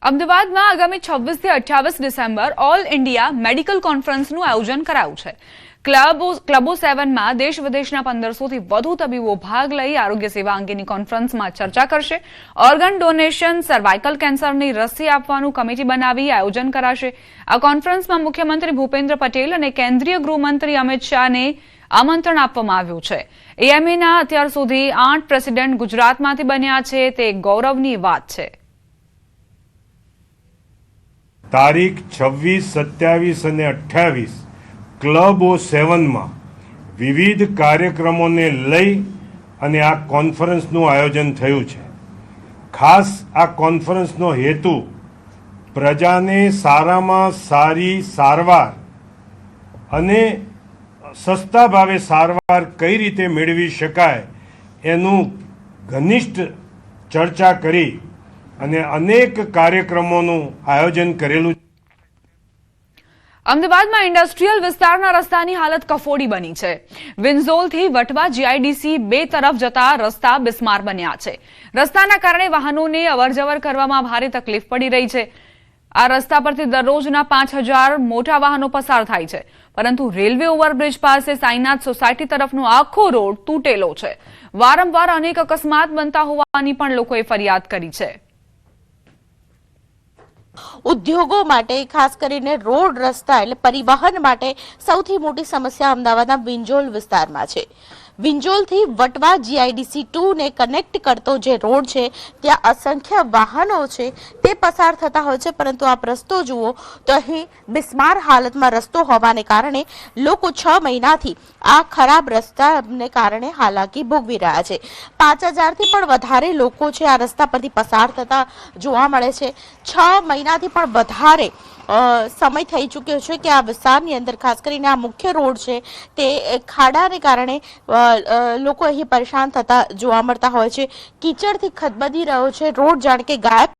અમદાવાદમાં આગામી 26 થી 28 ડિસેમ્બર ઓલ ઇન્ડિયા મેડિકલ કોન્ફરન્સનું આયોજન કરાયું છે। ક્લબો 7માં દેશ વિદેશના 1500 થી વધુ તબીબો ભાગ લઈ આરોગ્ય સેવા અંગેની કોન્ફરન્સમાં ચર્ચા કરશે। ઓર્ગન ડોનેશન, સર્વાઇકલ કેન્સરની રસી આપવાનું કમિટી બનાવી આયોજન કરાશે। આ કોન્ફરન્સમાં મુખ્યમંત્રી ભૂપેન્દ્ર પટેલ અને કેન્દ્રીય ગૃહમંત્રી અમિત શાહને આમંત્રણ આપવામાં આવ્યું છે। એએમએના અત્યાર સુધી 8 પ્રેસિડેન્ટ ગુજરાતમાંથી બન્યા છે, તે ગૌરવની વાત છે। તારીખ 26, 27 અને 28 ક્લબો 7માં વિવિધ કાર્યક્રમોને લઈ અને આ કોન્ફરન્સનું આયોજન થયું છે। ખાસ આ કોન્ફરન્સનો હેતુ પ્રજાને સારામાં સારી સારવાર અને સસ્તા ભાવે સારવાર કઈ રીતે મેળવી શકાય એનું ઘનિષ્ઠ ચર્ચા કરી અને અનેક કાર્યક્રમોનું આયોજન કરેલું છે। અમદાવાદમાં ઇન્ડસ્ટ્રીયલ વિસ્તારના રસ્તાની હાલત કફોડી બની છે। વિન્ઝોલથી વટવા જીઆઈડીસી 2 તરફ જતા રસ્તા બિસ્માર બન્યા છે। રસ્તાના કારણે વાહનોને અવરજવર કરવામાં ભારે તકલીફ પડી રહી છે। આ રસ્તા પરથી દરરોજના 5000 મોટા વાહનો પસાર થાય છે, પરંતુ રેલવે ઓવરબ્રિજ પાસે સાઈનાથ સોસાયટી તરફનો આખો રોડ તૂટેલો છે। વારંવાર અનેક અકસ્માત બનતા હોવાની પણ લોકોએ ફરિયાદ કરી છે। ઉદ્યોગો માટે ખાસ કરીને રોડ રસ્તા એટલે પરિવહન માટે સૌથી મોટી સમસ્યા અમદાવાદના વિંજોલ વિસ્તારમાં છે। વિંજોલથી વટવા જીઆઈડીસી 2 ને કનેક્ટ કરતો જે રોડ છે ત્યાં અસંખ્ય વાહનો છે તે પસાર થતા હોય છે, પરંતુ આપ રસ્તો જુઓ તો અહીં બિસ્માર હાલતમાં રસ્તો હોવાને કારણે લોકો 6 મહિનાથી આ ખરાબ રસ્તાને કારણે હાલાકી ભોગવી રહ્યા છે। 5000થી પણ વધારે લોકો છે આ રસ્તા પરથી પસાર થતા જોવા મળે છે। 6 મહિનાથી પણ વધારે સમય થઈ ચૂક્યો છે કે આ વિસ્તારની અંદર ખાસ કરીને આ મુખ્ય રોડ છે તે ખાડાને કારણે લોકો અહીં પરેશાન થતા જોવા મળતા હોય છે। કીચડથી ખદબદી રહ્યો છે, રોડ જાણે કે ગાયબ